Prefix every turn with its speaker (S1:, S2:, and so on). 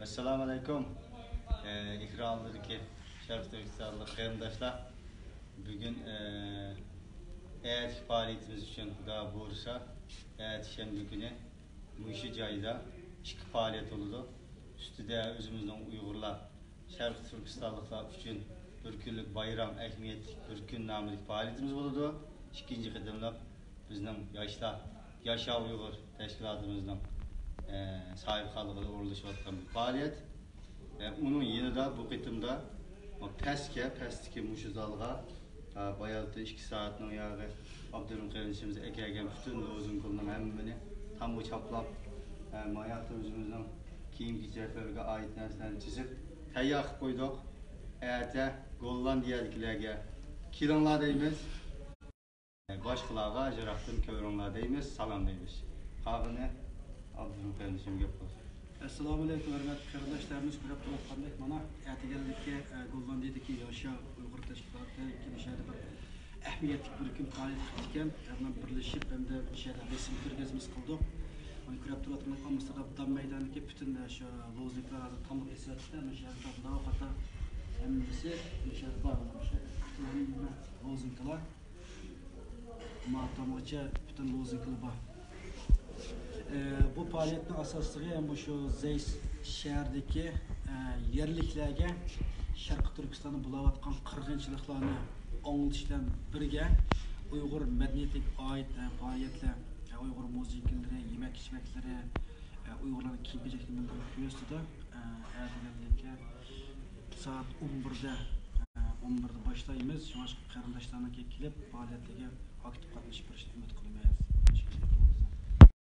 S1: Assalamu alaikum. İkramdaki Şarkı Türkistanlı kıyımdaşlar. Bugün eğer faaliyetimiz için daha bulursa, eğer şimdi günü bu işi cayda iki faaliyet oldu. Üstüde özümüzden Uygurlar, Şarkı Türkistanlıklar için bir günlük bayram, ehemmiyetlik bir gün namlı faaliyetimiz oldu. İkinci kıdımda bizden Yaşa Uygur teşkilatımızdan sahip kalıgıda uğurlaşıyotgan bir faaliyet. Onun yanında bu kıtımda pestiki muşu zalga bayağı 2 saatnin yağı Abdülüm kardeşimiz ekegen bütün lozun kulunun hemmini tam bu çaplap hayatı özümüzden kiyim giyeceklerine ait nesneleri çizip teyyak koyduk. Eğer gollan diyerliklerge kilonlar deyimiz başkalarına jıraktın köyronlar deyimiz salam deyimiz. Kağını Abdülüm kardeşim yapıyor.
S2: Assalamu alaikum hürmetli kardeşlerimiz, kurab turatkanlık mana etigellikке Gollandiyadaki Yaşa Uygur Teşkilatı iki şeyde bir ehemmiyetlik bir gün faaliyet etken, hemen birleşip hem de bir şeyde resim görgezimiz kıldık. Hani kurab turatkanlık Amsterdam Dam Meydanı'ndaki bütün şu lozlikler hazır tamlık esiyatçılar, meşehirde daha hatta hemisi meşehirde bağlanan şey. Bütün lozlikler, matamacı bütün lozlikler var. Bu faaliyetin asaslığı hem şu Zeys şehrdeki yerliklerge Şarkı Türkistan'ı bulavatkan kırgınçılıklarını anlatıştan birge Uygur medeniyetine ait faaliyetler, Uygur müzikleri, yemek içmekleri, Uygurların kiyim-keceklerini gösterdi. Saat 11'de başlayımız. Şu an kardeşlerine gelip faaliyetlerine aktif katılışıp bir ümit kılmayız.